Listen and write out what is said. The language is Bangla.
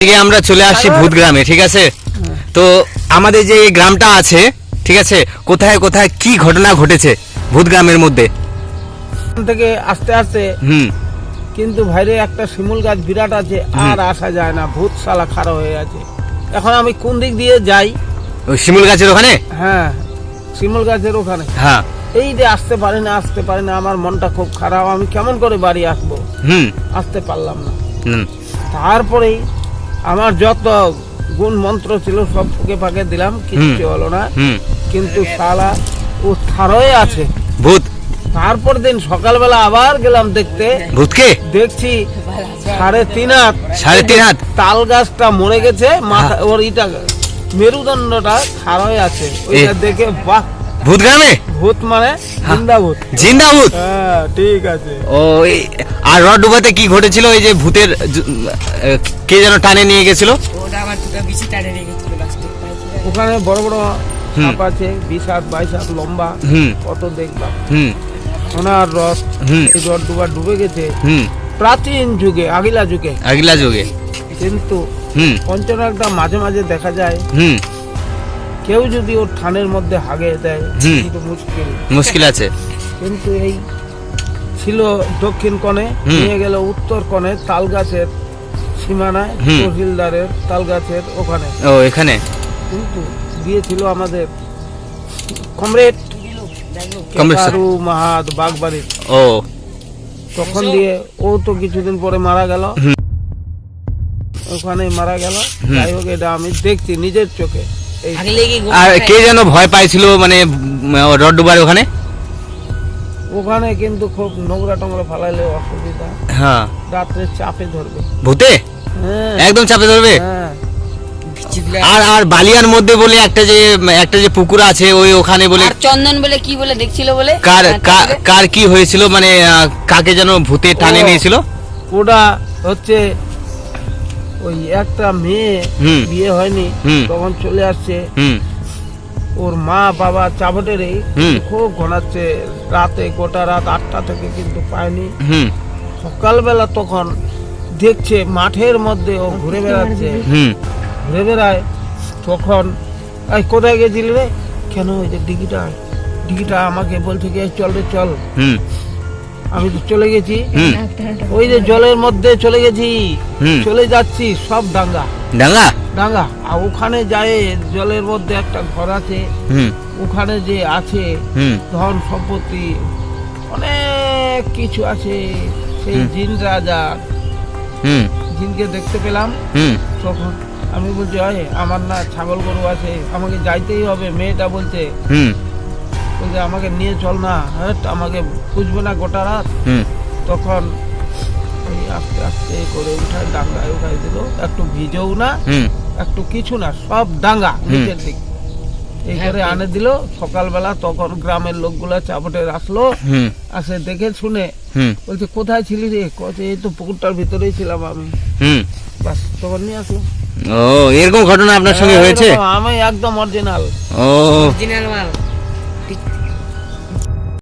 থেকে আমরা চলে আসছি ভূত গ্রামে, ঠিক আছে? তো আমাদের যে এই গ্রামটা আছে, ঠিক আছে, কোথায় কোথায় কি ঘটনা ঘটেছে ভূত গ্রামের মধ্যে থেকে আস্তে আস্তে কিন্তু ভাইরে একটা শিমুল গাছ বিরাট আছে, আর আসা যায় না, ভূত শালা খাড়া হয়ে আছে। এখন আমি কোন দিক দিয়ে যাই? ওই শিমুল গাছের ওখানে। হ্যাঁ, শিমুল গাছের ওখানে। হ্যাঁ, এই যে আসতে পারি না, আমার মনটা খুব খারাপ। আমি কেমন করে বাড়ি আসবো? আসতে পারলাম না। তারপরেই আমার যত গুণ মন্ত্র ছিল সব ফুকে ফাঁকে দিলাম, কিচ্ছু হলো না। কিন্তু শালা ও থারয়ে আছে ভূত। তারপর দিন সকালবেলা আবার গেলাম দেখতে, ভূতকে দেখছি 3.5 হাত তাল গাছটা মরে গেছে, মাথা ওর ইটা মেরুদণ্ডটা খাড়াই আছে। ওইটা দেখে বাহ, ভূত গ্রামে ভূত মানে জিন্দা ভূত। জিন্দা ভূত, হ্যাঁ ঠিক আছে। ও আর রড ডুবাতে কি ঘটেছিল? ওই যে ভূতের কে যেন টানে নিয়ে গেছিল, ওখানে বড় বড় সাপ আছে, 20 হাত 22 হাত লম্বা, কত দেখলাম। ওনার রথ এই রড ডুবে গেছে প্রাচীন যুগে, আগিলা যুগে। কিন্তু পঞ্চনাগটা মাঝে মাঝে দেখা যায়, কেউ যদি ওর থানের মধ্যে হাগে দেয় কিন্তু মুশকিল আছে। কিন্তু এই ছিল দক্ষিণ কোণে, নিয়ে গেল উত্তর কোণে তাল গাছের সীমানায়, তহসিলদারের তাল গাছের ওখানে। ও এখানে কিন্তু দিয়েছিল আমাদের কমরেড কারু মাহাত বাগবাড়ির। ও তখন দিয়ে ও তো কিছুদিন পরে মারা গেল, ওখানে মারা গেল। যাই হোক, এটা আমি দেখছি নিজের চোখে। আর কে যেন ভয় পাইছিল মানে রড ডুবার ওখানে? ওখানে কিন্তু খুব নোংরা টোংরা ফালাইলে অসুবিধা। হ্যাঁ, রাত্রে চাপে ধরবে ভূতে, একদম চাপে ধরবে। আর আর বালিয়ার মধ্যে বলে একটা যে পুকুর আছে, ওই ওখানে বলে চন্দন বলে কি বলে দেখছিল বলে, কার কি হয়েছিল মানে কাকে যেন ভূতে টানে নিয়েছিল? ওটা হচ্ছে ওই একটা মেয়ে বিয়ে হয়নি, তখন চলে আসছে। ওর মা বাবা চাবটের খুব ঘনাচ্ছে, রাতে গোটা রাত 8টা থেকে কিন্তু পায়নি। সকালবেলা তখন দেখছে মাঠের মধ্যে ও ঘুরে বেড়াচ্ছে, ঘুরে বেড়ায়। তখন এই কোথায় গেছিলি রে? কেন? ওই যে ডিগিটা আমাকে বলছে কি চল রে চল। আমি তো চলে গেছি, ওই যে জলের মধ্যে চলে গেছি, চলে যাচ্ছি, সব ডাঙ্গা। আর ওখানে যায় জলের মধ্যে একটা ঘর আছে, ওখানে যে আছে ধন সম্পত্তি অনেক কিছু আছে। সেই জিন রাজা জিনকে দেখতে পেলাম। তখন আমি বলছি আমার না ছাগল গরু আছে, আমাকে যাইতেই হবে। মেয়েটা বলছে আমাকে নিয়ে চল না, আমাকে খুঁজবে না গোটা রাত। তখন আস্তে আস্তে করে ডাঙ্গায় উঠাই দিল, একটু ভিজেও না একটু কিছু না, সব ডাঙ্গা নিচের দিক এই করে আনে দিল। সকালবেলা তখন গ্রামের লোকগুলা চাপটে আসলো, আসে দেখে শুনে বলছে কোথায় ছিলি রে? কছে এই তো পুকুরটার ভিতরেই ছিলাম আমি। বাস, তখন নিয়ে আসলো। ও এরকম ঘটনা আপনার সঙ্গে হয়েছে? আমি একদম অরিজিনাল ও অরিজিনাল মাল।